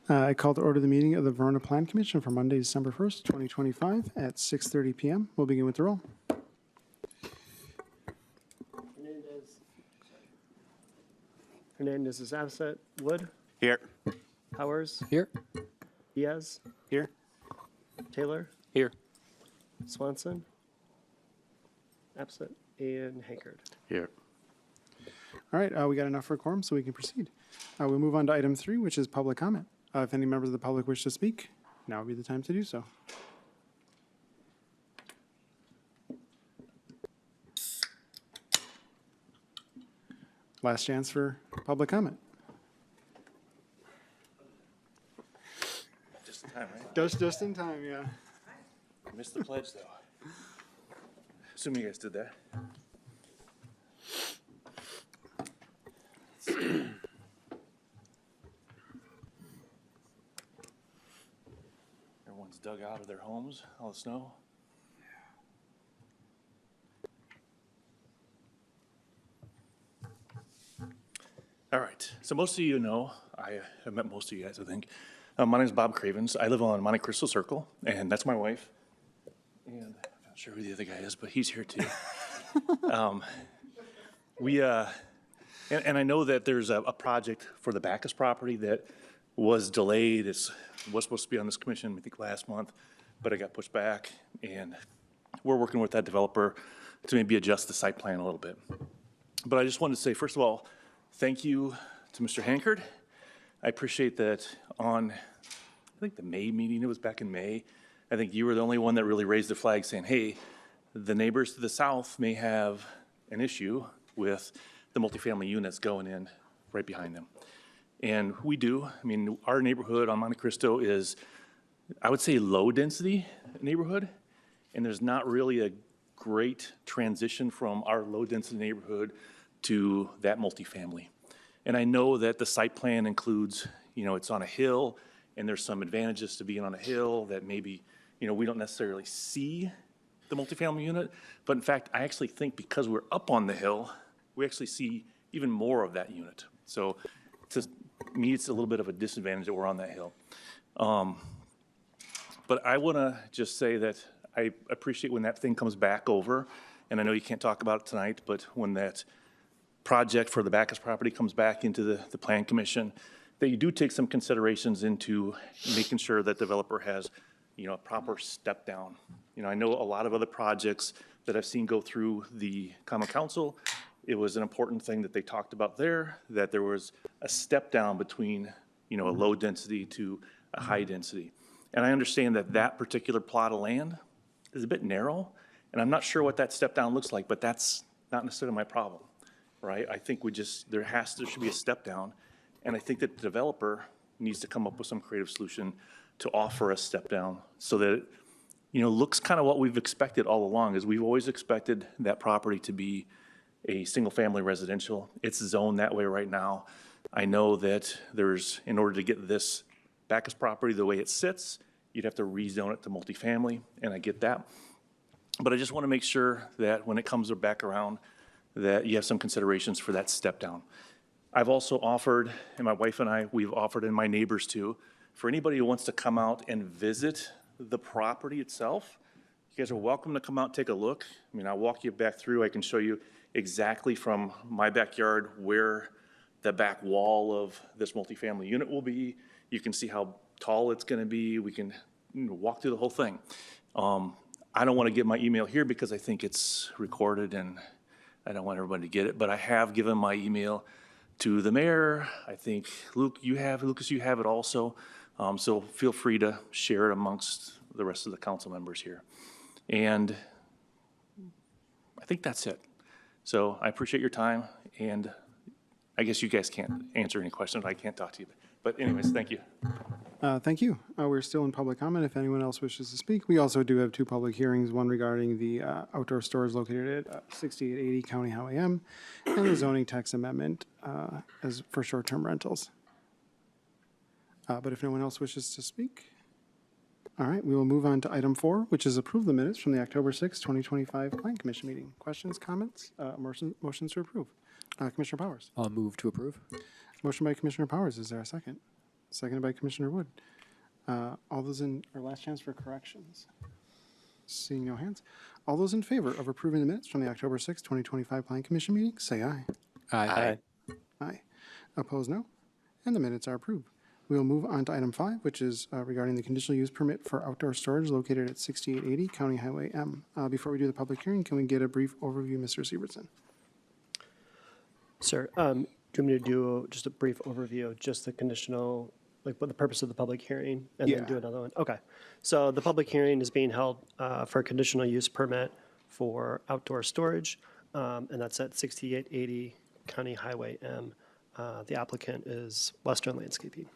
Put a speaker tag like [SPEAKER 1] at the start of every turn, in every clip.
[SPEAKER 1] I call to order the meeting of the Verona Plan Commission for Monday, December 1st, 2025 at 6:30 PM. We'll begin with the roll.
[SPEAKER 2] Hernandez is absent. Wood,
[SPEAKER 3] Here.
[SPEAKER 2] Powers,
[SPEAKER 4] Here.
[SPEAKER 2] Diaz,
[SPEAKER 3] Here.
[SPEAKER 2] Taylor,
[SPEAKER 3] Here.
[SPEAKER 2] Swanson, absent, and Hankard.
[SPEAKER 3] Here.
[SPEAKER 1] All right, we got enough for a quorum, so we can proceed. We'll move on to item 3, which is public comment. If any members of the public wish to speak, now would be the time to do so. Last chance for public comment.
[SPEAKER 3] Just in time, right?
[SPEAKER 1] Just in time, yeah.
[SPEAKER 3] Missed the pledge, though. Assuming you guys did that. Everyone's dug out of their homes, all the snow. All right, so most of you know, I have met most of you guys, I think. My name is Bob Cravens. I live on Monte Cristo Circle, and that's my wife. And I'm not sure who the other guy is, but he's here too. And I know that there's a project for the Bacchus property that was delayed. It was supposed to be on this commission, I think, last month, but it got pushed back. And we're working with that developer to maybe adjust the site plan a little bit. But I just wanted to say, first of all, thank you to Mr. Hankard. I appreciate that on, I think the May meeting, it was back in May, I think you were the only one that really raised the flag saying, hey, the neighbors to the south may have an issue with the multifamily units going in right behind them. And we do. I mean, our neighborhood on Monte Cristo is, I would say, low-density neighborhood, and there's not really a great transition from our low-density neighborhood to that multifamily. And I know that the site plan includes, it's on a hill, and there's some advantages to being on a hill that maybe, we don't necessarily see the multifamily unit. But in fact, I actually think because we're up on the hill, we actually see even more of that unit. So to me, it's a little bit of a disadvantage that we're on that hill. But I want to just say that I appreciate when that thing comes back over, and I know you can't talk about it tonight, but when that project for the Bacchus property comes back into the Plan Commission, that you do take some considerations into making sure that developer has, a proper step down. I know a lot of other projects that I've seen go through the Common Council, it was an important thing that they talked about there, that there was a step down between, a low density to a high density. And I understand that that particular plot of land is a bit narrow, and I'm not sure what that step down looks like, but that's not necessarily my problem. Right? I think there should be a step down. And I think that the developer needs to come up with some creative solution to offer a step down so that it, looks kind of what we've expected all along, is we've always expected that property to be a single family residential. It's zoned that way right now. I know that in order to get this Bacchus property the way it sits, you'd have to rezone it to multifamily, and I get that. But I just want to make sure that when it comes back around, that you have some considerations for that step down. I've also offered, and my wife and I, we've offered, and my neighbors too, for anybody who wants to come out and visit the property itself, you guys are welcome to come out and take a look. I mean, I'll walk you back through. I can show you exactly from my backyard where the back wall of this multifamily unit will be. You can see how tall it's going to be. We can walk through the whole thing. I don't want to give my email here because I think it's recorded and I don't want everybody to get it, but I have given my email to the mayor. I think Lucas, you have it also. So feel free to share it amongst the rest of the council members here. And I think that's it. So I appreciate your time, and I guess you guys can't answer any questions. I can't talk to you. But anyways, thank you.
[SPEAKER 1] Thank you. We're still in public comment if anyone else wishes to speak. We also do have 2 public hearings, one regarding the outdoor stores located at 6880 County Highway M and the zoning tax amendment as for short-term rentals. But if no one else wishes to speak, all right, we will move on to item 4, which is approve the minutes from the October 6, 2025 Plan Commission meeting. Questions, comments, motions to approve? Commissioner Powers.
[SPEAKER 4] I'll move to approve.
[SPEAKER 1] Motion by Commissioner Powers. Is there a second? seconded by Commissioner Wood. All those in, or last chance for corrections? Seeing no hands. All those in favor of approving the minutes from the October 6, 2025 Plan Commission meeting, say aye.
[SPEAKER 4] Aye.
[SPEAKER 1] Aye. Opposed, no. And the minutes are approved. We will move on to item 5, which is regarding the conditional use permit for outdoor storage located at 6880 County Highway M. Before we do the public hearing, can we get a brief overview, Mr. Severson?
[SPEAKER 2] Sir, do you want me to do just a brief overview of just the conditional, like what the purpose of the public hearing? And then
[SPEAKER 1] Yeah.
[SPEAKER 2] do another one? Okay. So the public hearing is being held for a conditional use permit for outdoor storage, and that's at 6880 County Highway M. The applicant is Western Landscaping.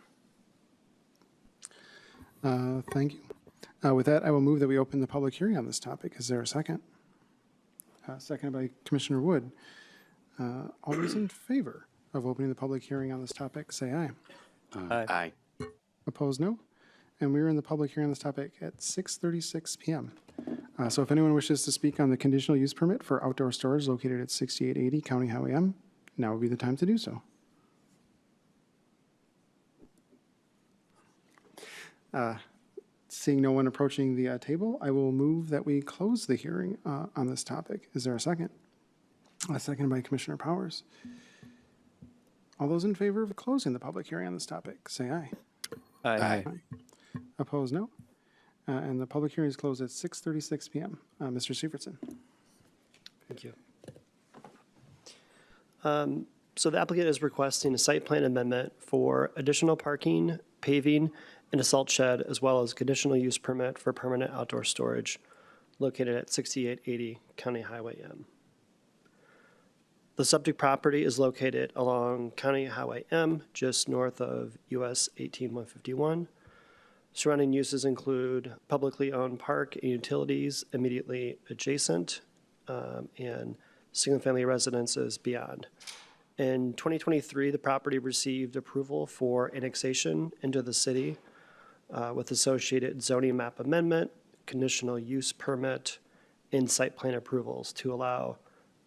[SPEAKER 1] Thank you. With that, I will move that we open the public hearing on this topic. Is there a second? Seconded by Commissioner Wood. All those in favor of opening the public hearing on this topic, say aye.
[SPEAKER 4] Aye.
[SPEAKER 1] Opposed, no. And we are in the public hearing on this topic at 6:36 p.m. So if anyone wishes to speak on the conditional use permit for outdoor storage located at 6880 County Highway M, now would be the time to do so. Seeing no one approaching the table, I will move that we close the hearing on this topic. Is there a second? A second by Commissioner Powers. All those in favor of closing the public hearing on this topic, say aye.
[SPEAKER 4] Aye.
[SPEAKER 1] Opposed, no. And the public hearing is closed at 6:36 p.m. Mr. Severson.
[SPEAKER 2] Thank you. So the applicant is requesting a site plan amendment for additional parking, paving, and a salt shed, as well as conditional use permit for permanent outdoor storage located at 6880 County Highway M. The subject property is located along County Highway M, just north of US 18151. Surrounding uses include publicly owned park and utilities immediately adjacent, and single-family residences beyond. In 2023, the property received approval for annexation into the city with associated zoning map amendment, conditional use permit, and site plan approvals to allow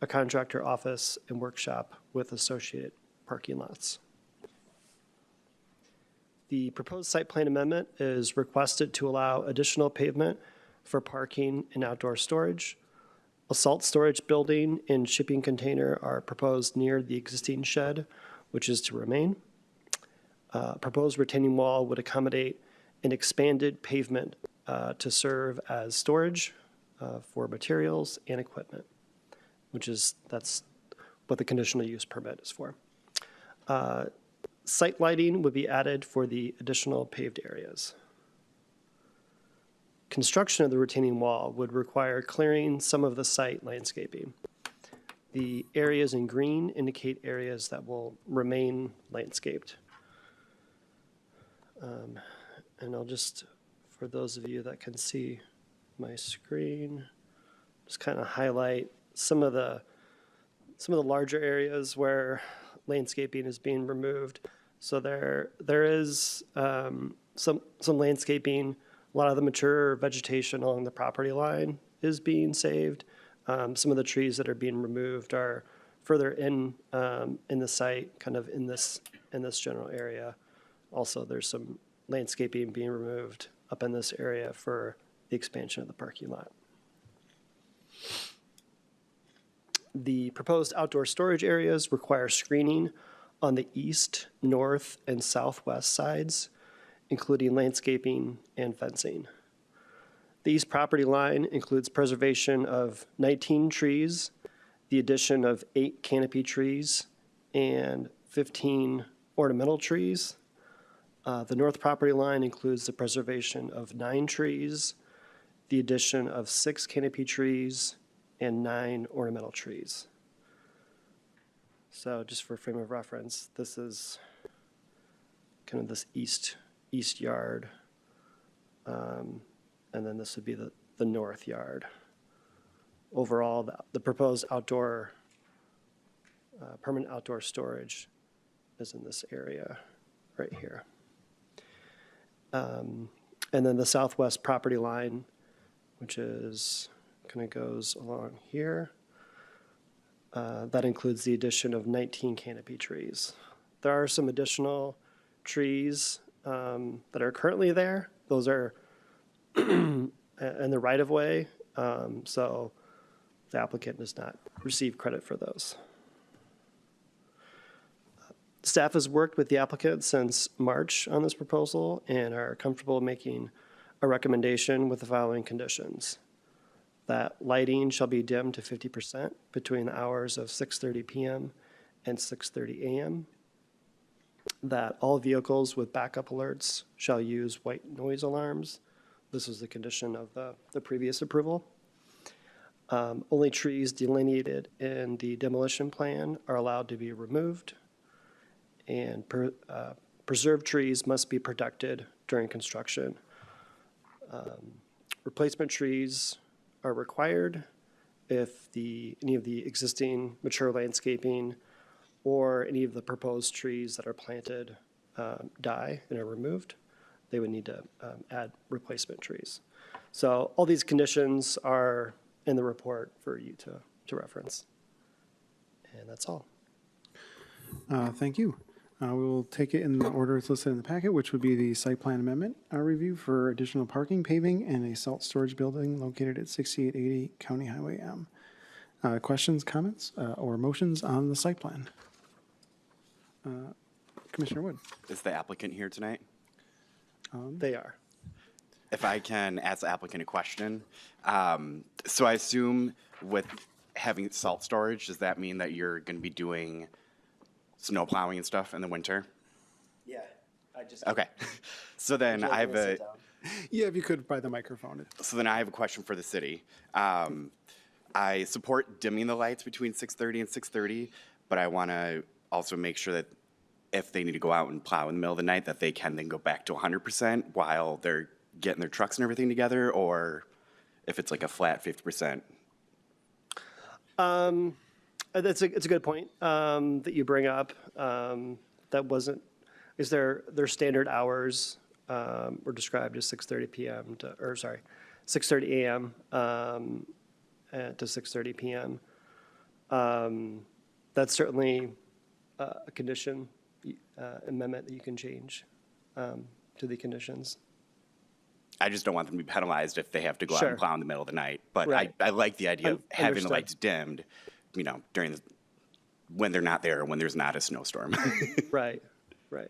[SPEAKER 2] a contractor office and workshop with associated parking lots. The proposed site plan amendment is requested to allow additional pavement for parking and outdoor storage. A salt storage building and shipping container are proposed near the existing shed, which is to remain. Proposed retaining wall would accommodate an expanded pavement to serve as storage for materials and equipment, that's what the conditional use permit is for. Site lighting would be added for the additional paved areas. Construction of the retaining wall would require clearing some of the site landscaping. The areas in green indicate areas that will remain landscaped. And I'll just, for those of you that can see my screen, just kind of highlight some of the larger areas where landscaping is being removed. So there is some landscaping. A lot of the mature vegetation along the property line is being saved. Some of the trees that are being removed are further in the site, kind of in this general area. Also, there's some landscaping being removed up in this area for the expansion of the parking lot. The proposed outdoor storage areas require screening on the east, north, and southwest sides, including landscaping and fencing. The east property line includes preservation of 19 trees, the addition of 8 canopy trees, and 15 ornamental trees. The north property line includes the preservation of 9 trees, the addition of 6 canopy trees, and 9 ornamental trees. So just for frame of reference, this is kind of this east yard, and then this would be the north yard. Overall, the proposed outdoor, permanent outdoor storage is in this area right here. And then the southwest property line, which is kind of goes along here, that includes the addition of 19 canopy trees. There are some additional trees that are currently there. Those are in the right-of-way, so the applicant does not receive credit for those. Staff has worked with the applicant since March on this proposal and are comfortable making a recommendation with the following conditions. That lighting shall be dimmed to 50% between the hours of 6:30 PM and 6:30 AM. That all vehicles with backup alerts shall use white noise alarms. This was the condition of the previous approval. Only trees delineated in the demolition plan are allowed to be removed. And preserved trees must be protected during construction. Replacement trees are required if any of the existing mature landscaping or any of the proposed trees that are planted die and are removed. They would need to add replacement trees. So all these conditions are in the report for you to reference. And that's all.
[SPEAKER 1] Thank you. We will take it in the order it's listed in the packet, which would be the site plan amendment review for additional parking, paving, and a salt storage building located at 6880 County Highway M. Questions, comments, or motions on the site plan? Commissioner Wood.
[SPEAKER 4] Is the applicant here tonight?
[SPEAKER 2] They are.
[SPEAKER 4] If I can ask the applicant a question. So I assume with having salt storage, does that mean that you're going to be doing snow plowing and stuff in the winter?
[SPEAKER 2] Yeah, I just.
[SPEAKER 4] Okay. So then I have a,
[SPEAKER 1] Yeah, if you could by the microphone.
[SPEAKER 4] question for the city. I support dimming the lights between 6:30 and 6:30, but I want to also make sure that if they need to go out and plow in the middle of the night, that they can then go back to 100% while they're getting their trucks and everything together, or if it's like a flat 50%.
[SPEAKER 2] It's a good point that you bring up. That wasn't, is their standard hours were described as 6:30 PM to, or sorry, 6:30 AM to 6:30 PM. That's certainly a condition amendment that you can change to the conditions.
[SPEAKER 4] I just don't want them to be penalized if they have to go out
[SPEAKER 2] Sure.
[SPEAKER 4] and plow in the middle of the night. But
[SPEAKER 2] Right.
[SPEAKER 4] I like the idea of having
[SPEAKER 2] Understood.
[SPEAKER 4] the lights dimmed, during when they're not there, when there's not a snowstorm.
[SPEAKER 2] Right, right.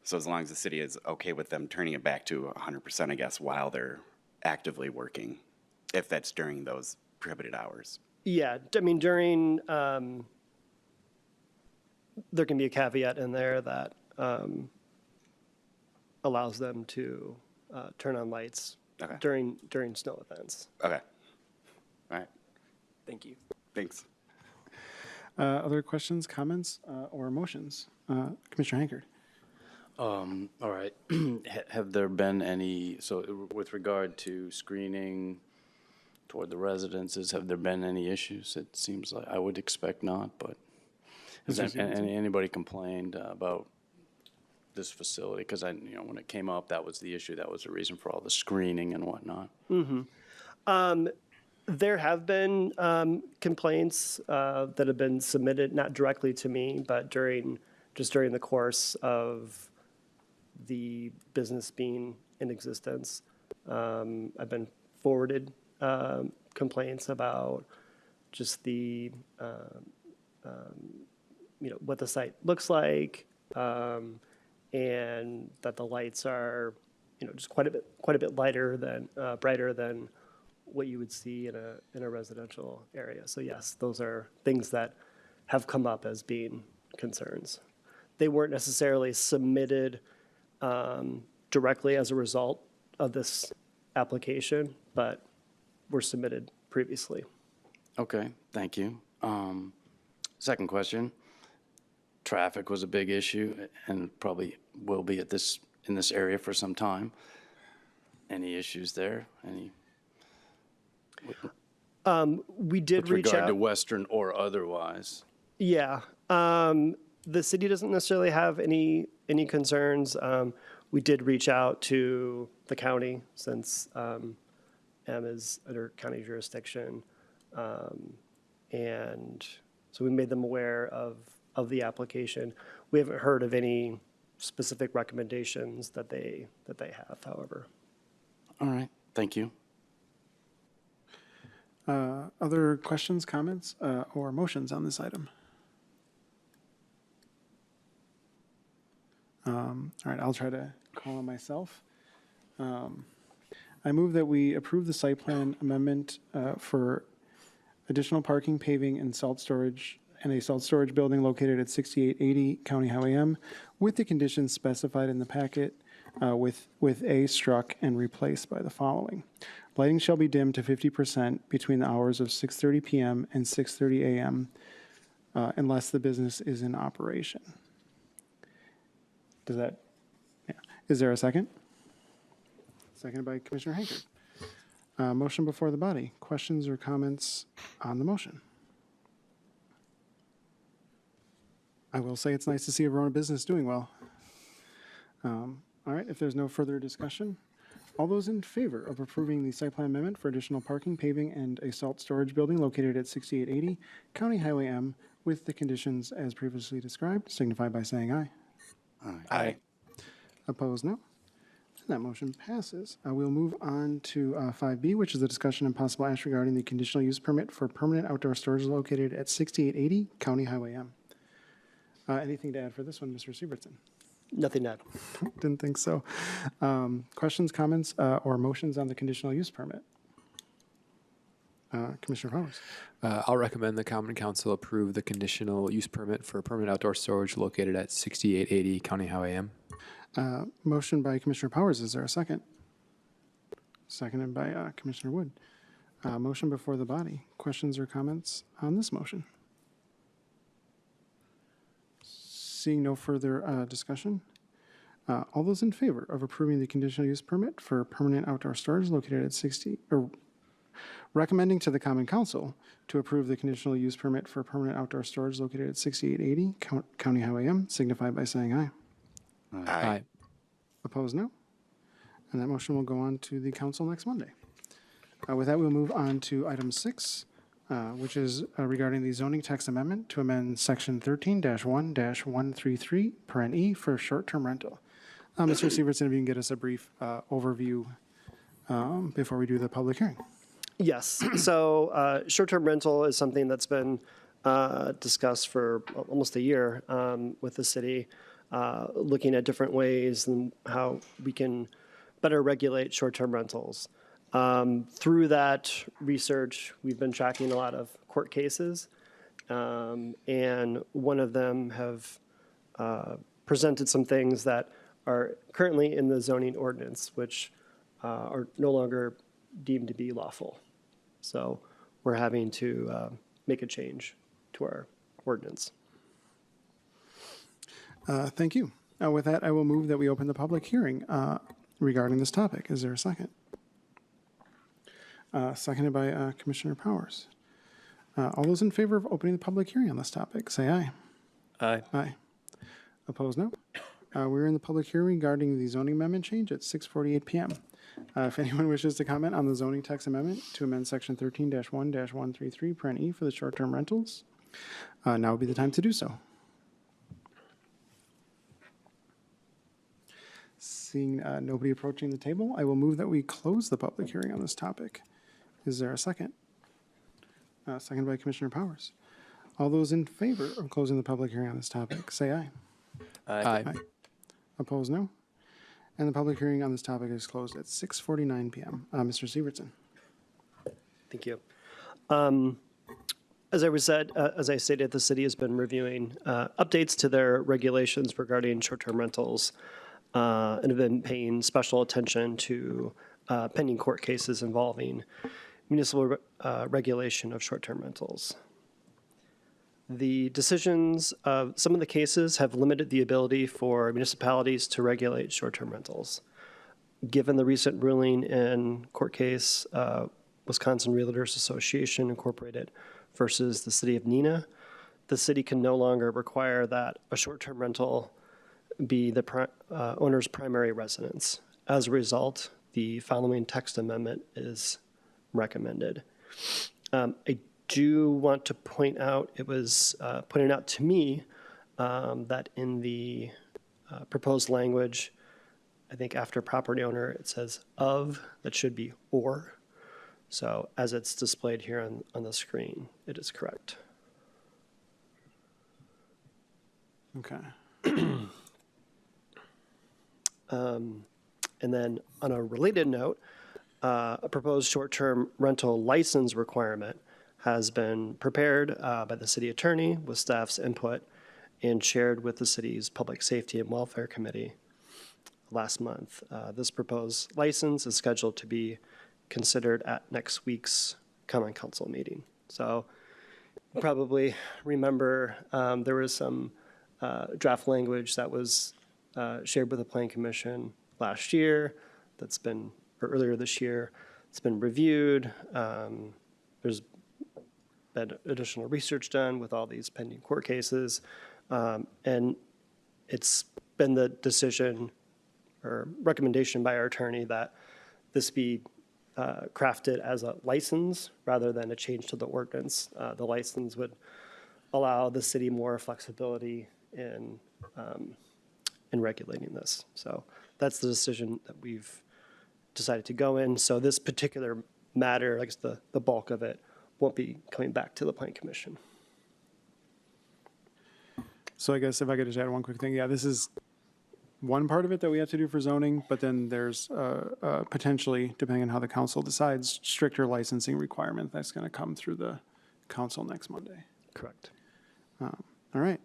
[SPEAKER 4] So as long as the city is okay with them turning it back to 100%, I guess, while they're actively working, if that's during those prohibited hours.
[SPEAKER 2] Yeah, I mean, during, there can be a caveat in there that allows them to turn on lights
[SPEAKER 4] Okay.
[SPEAKER 2] during snow events.
[SPEAKER 4] Okay. All right.
[SPEAKER 2] Thank you.
[SPEAKER 4] Thanks.
[SPEAKER 1] Other questions, comments, or motions? Commissioner Hankard.
[SPEAKER 5] All right. Have there been any, so with regard to screening toward the residences, have there been any issues? It seems like, I would expect not, but has anybody complained about this facility? Because when it came up, that was the issue. That was the reason for all the screening and whatnot.
[SPEAKER 2] There have been complaints that have been submitted, not directly to me, but during the course of the business being in existence. I've been forwarded complaints about just the, what the site looks like, and that the lights are, just quite a bit lighter than, brighter than what you would see in a residential area. So yes, those are things that have come up as being concerns. They weren't necessarily submitted directly as a result of this application, but were submitted previously.
[SPEAKER 5] Okay, thank you. Second question. Traffic was a big issue and probably will be in this area for some time. Any issues there?
[SPEAKER 2] We did
[SPEAKER 5] With
[SPEAKER 2] reach
[SPEAKER 5] regard to
[SPEAKER 2] out.
[SPEAKER 5] Western or otherwise?
[SPEAKER 2] Yeah. The city doesn't necessarily have any concerns. We did reach out to the county since M is under county jurisdiction. And so we made them aware of the application. We haven't heard of any specific recommendations that they have, however.
[SPEAKER 5] All right, thank you.
[SPEAKER 1] Other questions, comments, or motions on this item? All right, I'll try to call on myself. I move that we approve the site plan amendment for additional parking, paving, and salt storage, and a salt storage building located at 6880 County Highway M, with the conditions specified in the packet, with A struck and replaced by the following. Lighting shall be dimmed to 50% between the hours of 6:30 PM and 6:30 AM, unless the business is in operation. Does that, yeah. Is there a second? Seconded by Commissioner Hankard. Motion before the body. Questions or comments on the motion? I will say it's nice to see a Verona business doing well. All right, if there's no further discussion, all those in favor of approving the site plan amendment for additional parking, paving, and a salt storage building located at 6880 County Highway M with the conditions as previously described, signify by saying aye.
[SPEAKER 3] Aye.
[SPEAKER 1] Opposed, no. And that motion passes. We'll move on to 5B, which is a discussion and possible action regarding the conditional use permit for permanent outdoor storage located at 6880 County Highway M. Anything to add for this one, Mr. Severson?
[SPEAKER 2] Nothing to add.
[SPEAKER 1] Didn't think so. Questions, comments, or motions on the conditional use permit? Commissioner Powers.
[SPEAKER 6] I'll recommend the Common Council approve the conditional use permit for permanent outdoor storage located at 6880 County Highway M.
[SPEAKER 1] Motion by Commissioner Powers. Is there a second? Seconded by Commissioner Wood. Motion before the body. Questions or comments on this motion? Seeing no further discussion, all those in favor of approving the conditional use permit for permanent outdoor storage located at 60, or recommending to the Common Council to approve the conditional use permit for permanent outdoor storage located at 6880 County Highway M, signify by saying aye.
[SPEAKER 6] Aye.
[SPEAKER 1] Opposed, no. And that motion will go on to the council next Monday. With that, we'll move on to item 6, which is regarding the zoning text amendment to amend section 13-1-133 paren E for short-term rental. Mr. Severson, if you can get us a brief overview before we do the public hearing.
[SPEAKER 2] Yes. So short-term rental is something that's been discussed for almost a year with the city, looking at different ways and how we can better regulate short-term rentals. Through that research, we've been tracking a lot of court cases, and one of them have presented some things that are currently in the zoning ordinance, which are no longer deemed to be lawful. So we're having to make a change to our ordinance.
[SPEAKER 1] Thank you. With that, I will move that we open the public hearing regarding this topic. Is there a second? Seconded by Commissioner Powers. All those in favor of opening the public hearing on this topic, say aye.
[SPEAKER 6] Aye.
[SPEAKER 1] Aye. Opposed, no. We're in the public hearing regarding the zoning amendment change at 6:48 PM. If anyone wishes to comment on the zoning text amendment to amend section 13-1-133 paren E for the short-term rentals, now would be the time to do so. Seeing nobody approaching the table, I will move that we close the public hearing on this topic. Is there a second? Second by Commissioner Powers. All those in favor of closing the public hearing on this topic, say aye.
[SPEAKER 6] Aye.
[SPEAKER 1] Opposed, no. And the public hearing on this topic is closed at 6:49 PM. Mr. Severson.
[SPEAKER 2] Thank you. As I stated, the city has been reviewing updates to their regulations regarding short-term rentals and have been paying special attention to pending court cases involving municipal regulation of short-term rentals. The decisions of some of the cases have limited the ability for municipalities to regulate short-term rentals. Given the recent ruling in court case Wisconsin Realtors Association Incorporated versus the city of Neenah, the city can no longer require that a short-term rental be the owner's primary residence. As a result, the following text amendment is recommended. I do want to point out, it was pointed out to me that in the proposed language, I think after property owner, it says of, that should be or. So as it's displayed here on the screen, it is correct.
[SPEAKER 1] Okay.
[SPEAKER 2] And then on a related note, a proposed short-term rental license requirement has been prepared by the city attorney with staff's input and shared with the city's Public Safety and Welfare Committee last month. This proposed license is scheduled to be considered at next week's Common Council meeting. So you probably remember there was some draft language that was shared with the Plan Commission last year that's been, or earlier this year, it's been reviewed. There's been additional research done with all these pending court cases. And it's been the decision or recommendation by our attorney that this be crafted as a license rather than a change to the ordinance. The license would allow the city more flexibility in regulating this. So that's the decision that we've decided to go in. So this particular matter, like the bulk of it, won't be coming back to the Plan Commission.
[SPEAKER 1] So I guess if I could just add one quick thing, yeah, this is one part of it that we have to do for zoning, but then there's potentially, depending on how the council decides, stricter licensing requirement that's going to come through the council next Monday.
[SPEAKER 2] Correct.
[SPEAKER 1] All right.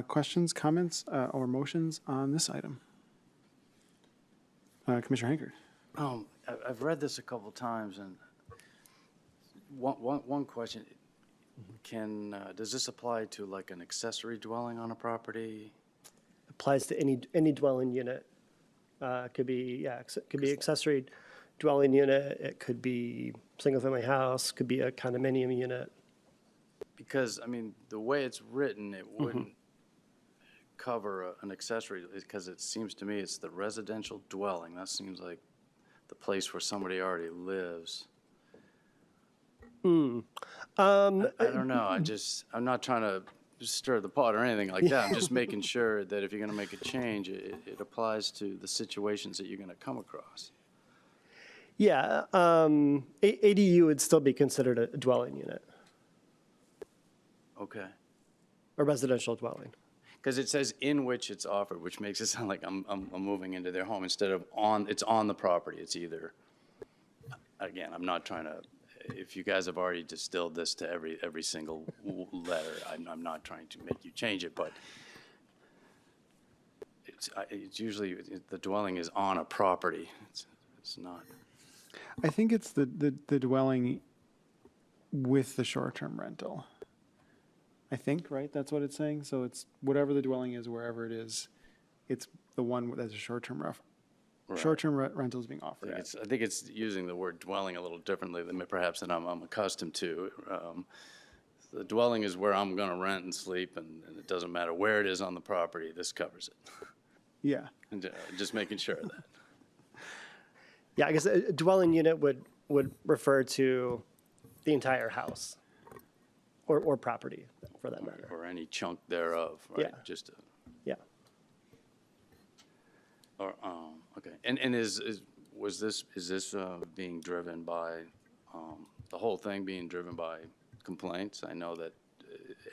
[SPEAKER 1] Questions, comments, or motions on this item? Commissioner Hankard.
[SPEAKER 5] I've read this a couple times, and one question, does this apply to like an accessory dwelling on a property?
[SPEAKER 2] Applies to any dwelling unit. Could be, yeah, it could be accessory dwelling unit, it could be single-family house, could be a condominium unit.
[SPEAKER 5] Because, I mean, the way it's written, it wouldn't cover an accessory, because it seems to me it's the residential dwelling. That seems like the place where somebody already lives. I don't know, I'm not trying to stir the pot or anything like that. I'm just making sure that if you're going to make a change, it applies to the situations that you're going to come across.
[SPEAKER 2] Yeah, ADU would still be considered a dwelling unit,
[SPEAKER 5] Okay.
[SPEAKER 2] a residential dwelling.
[SPEAKER 5] Because it says in which it's offered, which makes it sound like I'm moving into their home instead of it's on the property. It's either, again, I'm not trying to, if you guys have already distilled this to every single letter, I'm not trying to make you change it, but it's usually, the dwelling is on a property. It's not.
[SPEAKER 1] I think it's the dwelling with the short-term rental. I think, right? That's what it's saying. So it's whatever the dwelling is, wherever it is, it's the one that's a short-term short-term rental is being offered.
[SPEAKER 5] I think it's using the word dwelling a little differently than perhaps than I'm accustomed to. The dwelling is where I'm going to rent and sleep, and it doesn't matter where it is on the property. This covers it.
[SPEAKER 1] Yeah.
[SPEAKER 5] And just making sure of that.
[SPEAKER 2] Yeah, I guess a dwelling unit would refer to the entire house or property for that matter.
[SPEAKER 5] Or any chunk thereof, right?
[SPEAKER 2] Yeah.
[SPEAKER 5] Just
[SPEAKER 2] Yeah.
[SPEAKER 5] or okay. And is this being driven by the whole thing being driven by complaints? I know that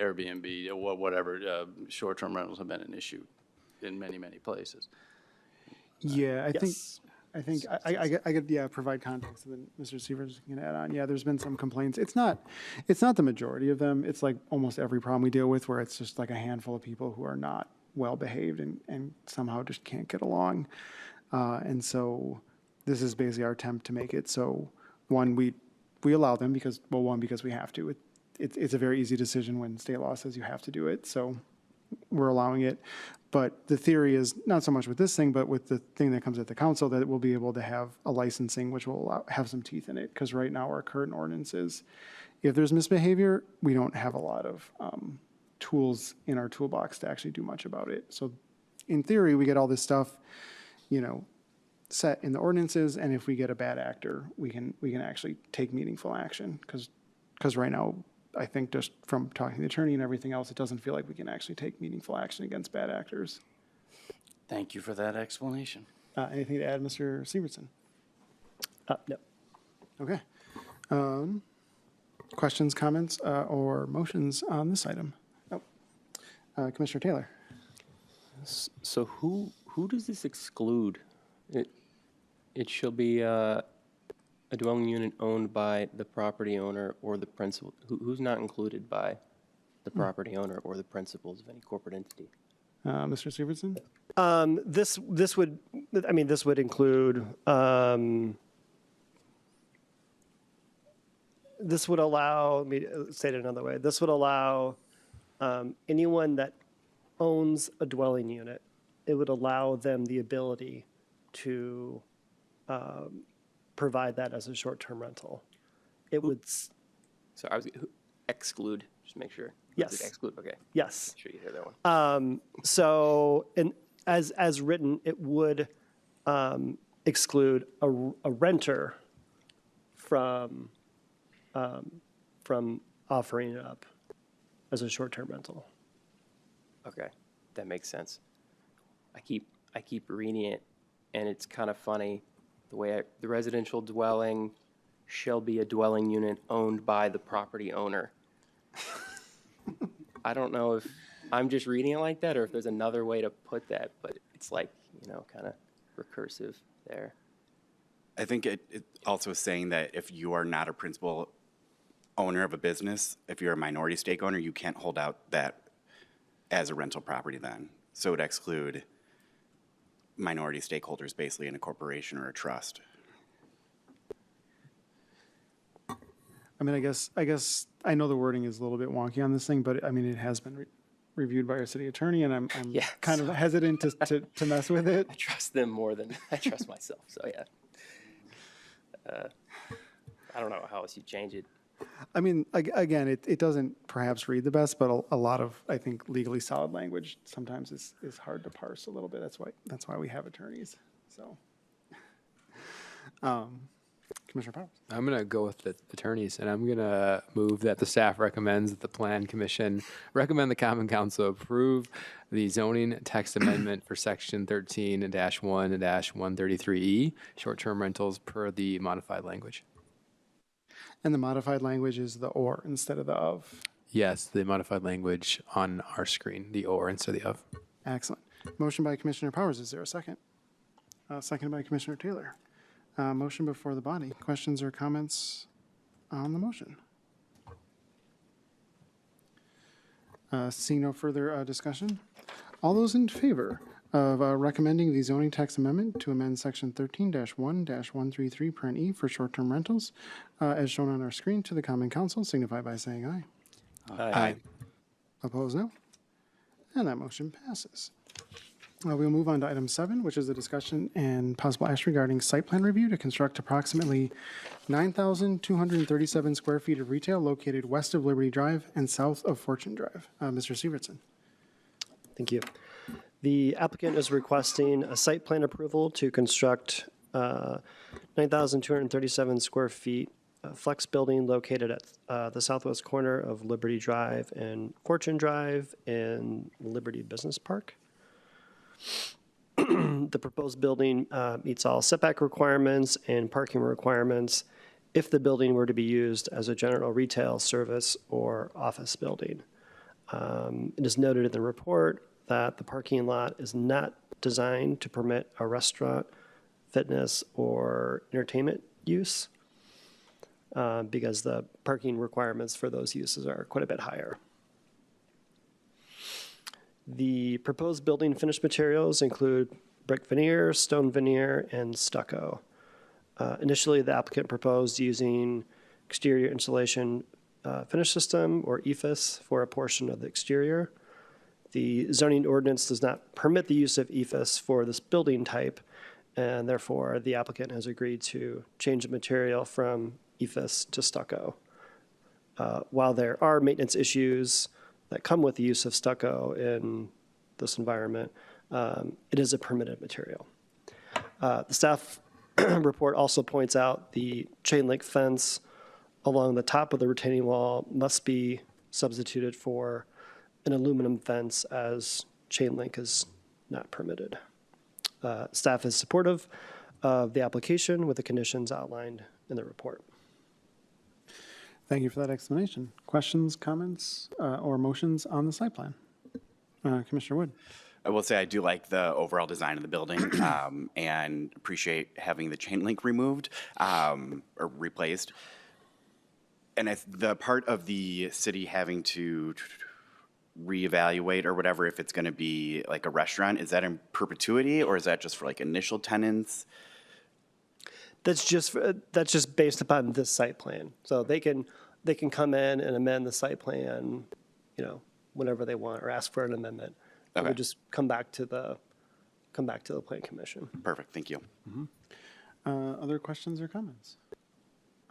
[SPEAKER 5] Airbnb or whatever short-term rentals have been an issue in many places.
[SPEAKER 1] Yeah,
[SPEAKER 2] Yes.
[SPEAKER 1] I think I could provide context, and then Mr. Sievers can add on. Yeah, there's been some complaints. It's not the majority of them. It's like almost every problem we deal with where it's just like a handful of people who are not well behaved and somehow just can't get along. And so this is basically our attempt to make it so, one, we allow them because we have to. It's a very easy decision when state law says you have to do it. So we're allowing it. But the theory is not so much with this thing, but with the thing that comes at the council, that we'll be able to have a licensing which will have some teeth in it. Because right now our current ordinance is, if there's misbehavior, we don't have a lot of tools in our toolbox to actually do much about it. So in theory, we get all this stuff, set in the ordinances, and if we get a bad actor, we can actually take meaningful action. Because right now, I think just from talking to the attorney and everything else, it doesn't feel like we can actually take meaningful action against bad actors.
[SPEAKER 5] Thank you for that explanation.
[SPEAKER 1] Anything to add, Mr. Severson?
[SPEAKER 2] No.
[SPEAKER 1] Okay. Questions, comments, or motions on this item? Oh. Commissioner Taylor?
[SPEAKER 7] So who does this exclude? It shall be a dwelling unit owned by the property owner or the principal. Who's not included by the property owner or the principals of any corporate entity?
[SPEAKER 1] Mr. Severson?
[SPEAKER 2] This would include, this would allow, let me say it another way. This would allow anyone that owns a dwelling unit, it would allow them the ability to provide that as a short-term rental. It would,
[SPEAKER 7] So I was exclude. Just make sure.
[SPEAKER 2] Yes.
[SPEAKER 7] Exclude. Okay.
[SPEAKER 2] yes.
[SPEAKER 7] Make sure you hear that one.
[SPEAKER 2] So, and as written, it would exclude a renter from offering it up as a short-term rental.
[SPEAKER 7] Okay, that makes sense. I keep reading it, and it's kind of funny the way the residential dwelling shall be a dwelling unit owned by the property owner. I don't know if I'm just reading it like that or if there's another way to put that, but it's like, kind of recursive there.
[SPEAKER 4] I think it also is saying that if you are not a principal owner of a business, if you're a minority stake owner, you can't hold out that as a rental property then. So it would exclude minority stakeholders basically in a corporation or a trust.
[SPEAKER 1] I mean, I guess I know the wording is a little bit wonky on this thing, but I mean, it has been reviewed by our city attorney, and I'm
[SPEAKER 7] Yeah,
[SPEAKER 1] kind of hesitant to mess with it.
[SPEAKER 7] I trust them more than I trust myself, so yeah. I don't know how else you change it.
[SPEAKER 1] I mean, again, it doesn't perhaps read the best, but a lot of, I think, legally solid language sometimes is hard to parse a little bit. That's why we have attorneys. So, Commissioner Powers.
[SPEAKER 6] I'm going to go with the attorneys, and I'm going to move that the staff recommends that the Plan Commission recommend the Common Council approve the zoning text amendment for Section 13-1-133E, short-term rentals per the modified language.
[SPEAKER 1] And the modified language is the or instead of the of.
[SPEAKER 6] Yes, the modified language on our screen, the or instead of the of.
[SPEAKER 1] Excellent. Motion by Commissioner Powers. Is there a second? Second by Commissioner Taylor. Motion before the body. Questions or comments on the motion? Seeing no further discussion, all those in favor of recommending the zoning text amendment to amend Section 13-1-133 parent E for short-term rentals, as shown on our screen to the Common Council, signify by saying aye.
[SPEAKER 6] Aye.
[SPEAKER 1] Opposed, no. And that motion passes. We'll move on to item 7, which is a discussion and possible action regarding site plan review to construct approximately 9,237 square feet of retail located west of Liberty Drive and south of Fortune Drive. Mr. Severson.
[SPEAKER 2] Thank you. The applicant is requesting a site plan approval to construct 9,237 square feet flex building located at the southwest corner of Liberty Drive and Fortune Drive in Liberty Business Park. The proposed building meets all setback requirements and parking requirements if the building were to be used as a general retail, service, or office building. It is noted in the report that the parking lot is not designed to permit a restaurant, fitness, or entertainment use because the parking requirements for those uses are quite a bit higher. The proposed building finish materials include brick veneer, stone veneer, and stucco. Initially, the applicant proposed using exterior insulation finish system, or EIFS, for a portion of the exterior. The zoning ordinance does not permit the use of EIFS for this building type, and therefore the applicant has agreed to change the material from EIFS to stucco. While there are maintenance issues that come with the use of stucco in this environment, it is a permitted material. The staff report also points out the chain link fence along the top of the retaining wall must be substituted for an aluminum fence as chain link is not permitted. staff is supportive of the application with the conditions outlined in the report.
[SPEAKER 1] Thank you for that explanation. Questions, comments, or motions on the site plan? Commissioner Wood?
[SPEAKER 4] I will say I do like the overall design of the building and appreciate having the chain link removed or replaced. And the part of the city having to reevaluate or whatever, if it's going to be like a restaurant, is that in perpetuity or is that just for like initial tenants?
[SPEAKER 2] That's just based upon this site plan. So they can come in and amend the site plan, whenever they want, or ask for an amendment. It
[SPEAKER 4] Okay.
[SPEAKER 2] would just come back to the plan commission.
[SPEAKER 4] Perfect, thank you.
[SPEAKER 1] Other questions or comments?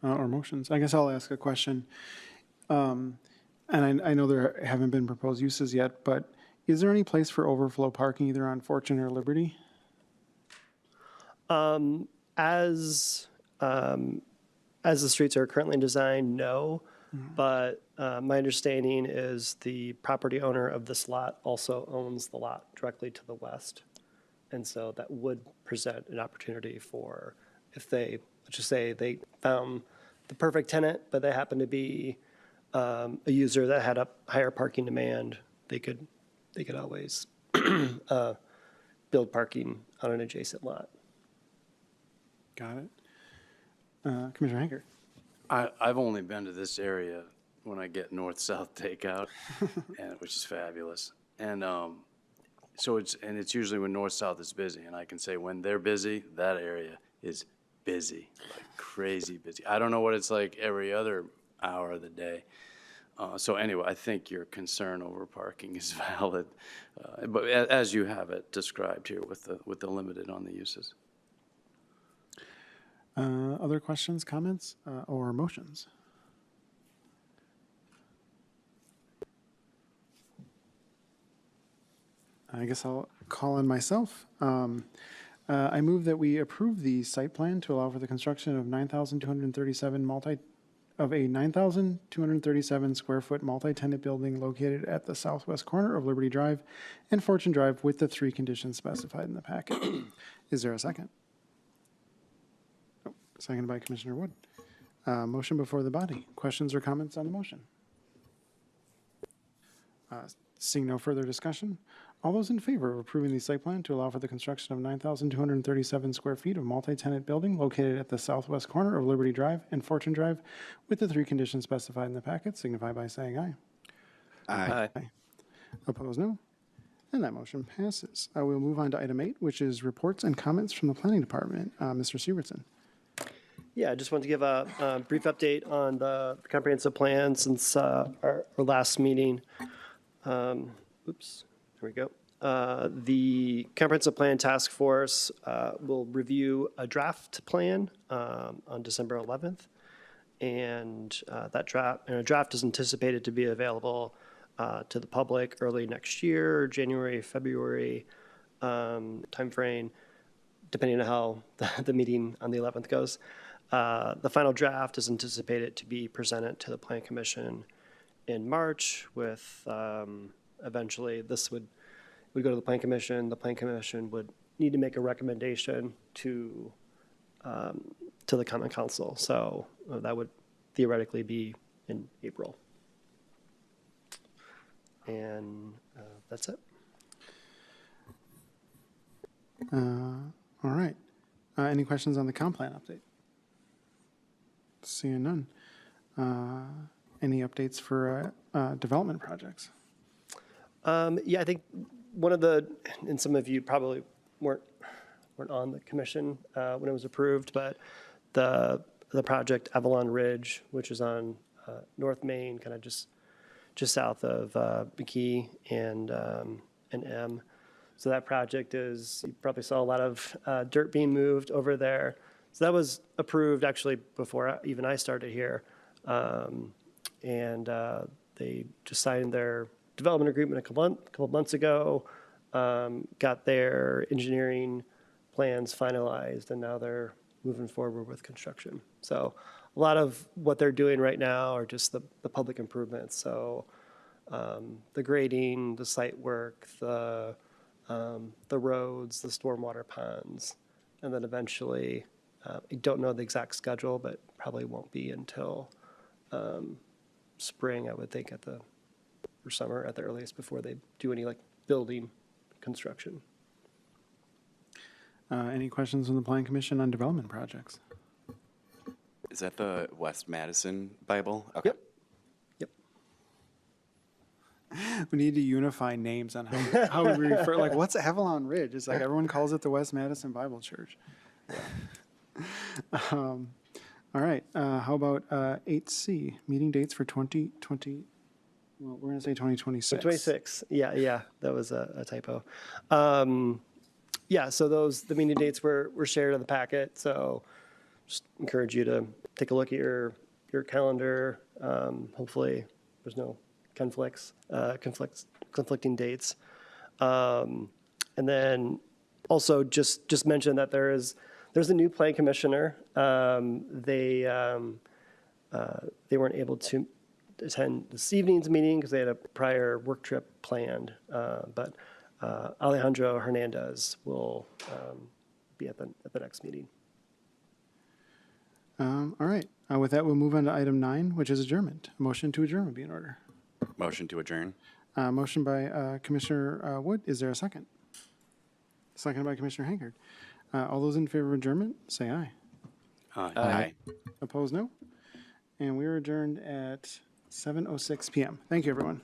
[SPEAKER 1] Or motions? I guess I'll ask a question. And I know there haven't been proposed uses yet, but is there any place for overflow parking either on Fortune or Liberty?
[SPEAKER 2] As the streets are currently designed, no. But my understanding is the property owner of this lot also owns the lot directly to the west. And so that would present an opportunity for, if they, let's just say they found the perfect tenant, but they happen to be a user that had a higher parking demand, they could always build parking on an adjacent lot.
[SPEAKER 1] Got it. Commissioner Hanker?
[SPEAKER 5] I've only been to this area when I get north-south takeout, which is fabulous. And so it's usually when north-south is busy, and I can say when they're busy, that area is busy, like crazy busy. I don't know what it's like every other hour of the day. So anyway, I think your concern over parking is valid, but as you have it described here with the limited on the uses.
[SPEAKER 1] Other questions, comments, or motions? I guess I'll call on myself. I move that we approve the site plan to allow for the construction of 9,237 square foot multi-tenant building located at the southwest corner of Liberty Drive and Fortune Drive with the 3 conditions specified in the packet. Is there a second? Seconded by Commissioner Wood. Motion before the body. Questions or comments on the motion? Seeing no further discussion, all those in favor of approving the site plan to allow for the construction of 9,237 square feet of multi-tenant building located at the southwest corner of Liberty Drive and Fortune Drive with the 3 conditions specified in the packet, signify by saying aye.
[SPEAKER 7] Aye.
[SPEAKER 1] Opposed, no. And that motion passes. We'll move on to item 8, which is reports and comments from the Planning Department. Mr. Sievertson.
[SPEAKER 2] Yeah, I just wanted to give a brief update on the comprehensive plan since our last meeting. Oops, there we go. The comprehensive plan task force will review a draft plan on December 11th. And that draft is anticipated to be available to the public early next year, January, February timeframe, depending on how the meeting on the 11th goes. The final draft is anticipated to be presented to the Plan Commission in March with eventually this would go to the Plan Commission. The Plan Commission would need to make a recommendation to the Common Council. So that would theoretically be in April. And that's it.
[SPEAKER 1] All right. Any questions on the comp plan update? Seeing none. Any updates for development projects?
[SPEAKER 2] Yeah, I think and some of you probably weren't on the commission when it was approved, but the project Avalon Ridge, which is on North Main, kind of just south of McKee and M. So that project you probably saw a lot of dirt being moved over there. So that was approved actually before even I started here. And they just signed their development agreement a couple of months ago, got their engineering plans finalized, and now they're moving forward with construction. So a lot of what they're doing right now are just the public improvements. So the grading, the site work, the the roads, the stormwater ponds, and then eventually, I don't know the exact schedule, but probably won't be until spring, I would think, or summer at the earliest, before they do any like building construction.
[SPEAKER 1] Any questions from the Plan Commission on development projects?
[SPEAKER 4] Is that the West Madison Bible? Okay.
[SPEAKER 2] Yep.
[SPEAKER 1] We need to unify names on how we refer, like, what's Avalon Ridge? It's like everyone calls it the West Madison Bible Church. All right, how about 8C, meeting dates for 2020, well, we're going to say 2026.
[SPEAKER 2] 26. Yeah, that was a typo. Yeah, so the meeting dates were shared in the packet, so just encourage you to take a look at your calendar. Hopefully, there's no conflicting dates. And then also just mention that there's a new plan commissioner. They weren't able to attend this evening's meeting because they had a prior work trip planned, but Alejandro Hernandez will be at the next meeting.
[SPEAKER 1] All right, with that, we'll move on to item 9, which is adjournment. A motion to adjourn would be in order.
[SPEAKER 4] Motion to adjourn.
[SPEAKER 1] Motion by Commissioner Wood. Is there a second? Second by Commissioner Hankard. All those in favor of adjournment, say aye.
[SPEAKER 4] Aye.
[SPEAKER 1] Opposed, no. And we are adjourned at 7:06 p.m. Thank you, everyone.